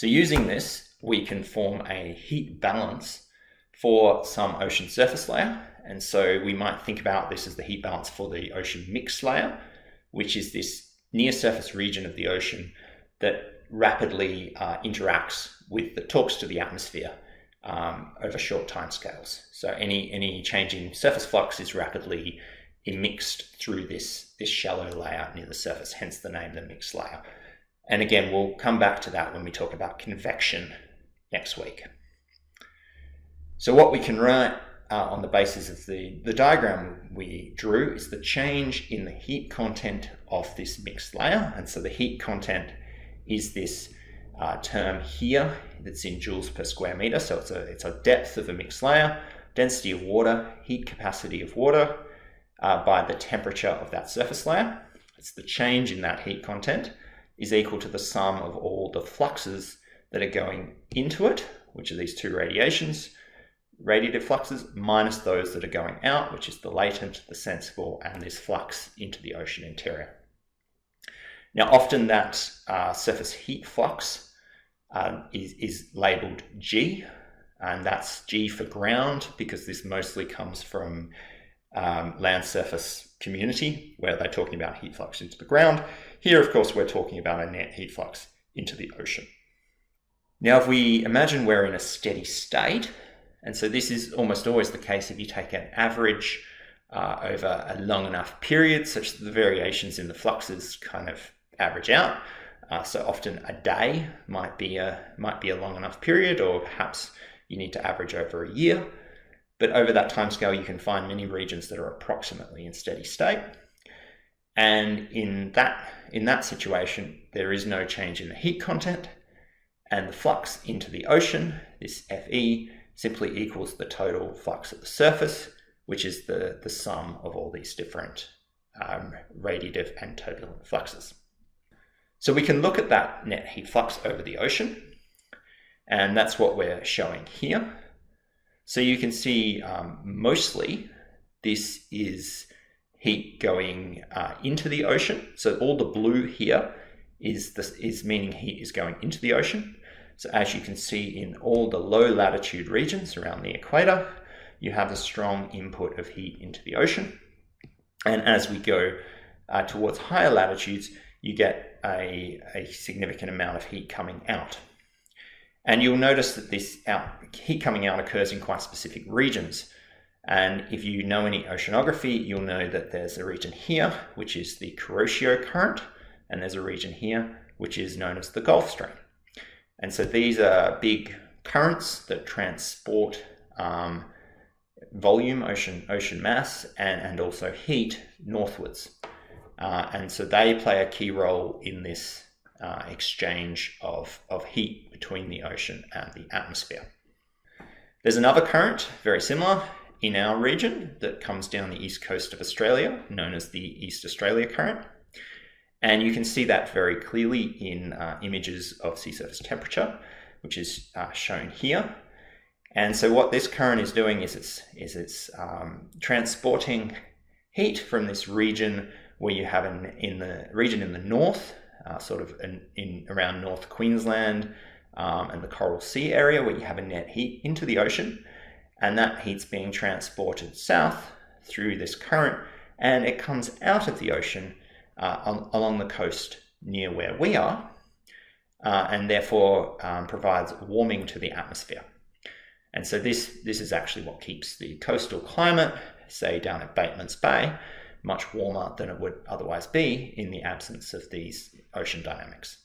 So using this, we can form a heat balance for some ocean surface layer. And so we might think about this as the heat balance for the ocean mix layer, which is this near surface region of the ocean that rapidly talks to the atmosphere over short time scales. So any change in surface flux is rapidly immixed through this shallow layer near the surface, hence the name, the mixed layer. And again, we'll come back to that when we talk about convection next week. So what we can write on the basis of the diagram we drew is the change in the heat content of this mixed layer. And so the heat content is this term here that's in joules per square meter. So it's a depth of a mixed layer, density of water, heat capacity of water by the temperature of that surface layer. It's the change in that heat content is equal to the sum of all the fluxes that are going into it, which are these two radiative fluxes, minus those that are going out, which is the latent, the sensible, and this flux into the ocean interior. Now, often that surface heat flux is labeled G, and that's G for ground, because this mostly comes from land surface community, where they're talking about heat flux into the ground. Here, of course, we're talking about a net heat flux into the ocean. Now, if we imagine we're in a steady state, and so this is almost always the case if you take an average over a long enough period, such that the variations in the fluxes kind of average out. So often a day might be a long enough period, or perhaps you need to average over a year. But over that timescale, you can find many regions that are approximately in steady state. And in that situation, there is no change in the heat content, and the flux into the ocean, this Fe, simply equals the total flux at the surface, which is the sum of all these different radiative and turbulent fluxes. So we can look at that net heat flux over the ocean, and that's what we're showing here. So you can see mostly this is heat going into the ocean. So all the blue here is meaning heat is going into the ocean. So as you can see in all the low latitude regions around the equator, you have a strong input of heat into the ocean. And as we go towards higher latitudes, you get a significant amount of heat coming out. And you'll notice that this heat coming out occurs in quite specific regions. And if you know any oceanography, you'll know that there's a region here, which is the Kuroshio current, and there's a region here, which is known as the Gulf Stream. And so these are big currents that transport volume, ocean mass, and also heat northwards. And so they play a key role in this exchange of heat between the ocean and the atmosphere. There's another current, very similar, in our region that comes down the east coast of Australia, known as the East Australia Current. And you can see that very clearly in images of sea surface temperature, which is shown here. And so what this current is doing is it's transporting heat from this region where you have in the region in the north, sort of around North Queensland and the Coral Sea area, where you have a net heat into the ocean. And that heat's being transported south through this current, and it comes out of the ocean along the coast near where we are, and therefore provides warming to the atmosphere. And so this is actually what keeps the coastal climate, say down at Bateman's Bay, much warmer than it would otherwise be in the absence of these ocean dynamics.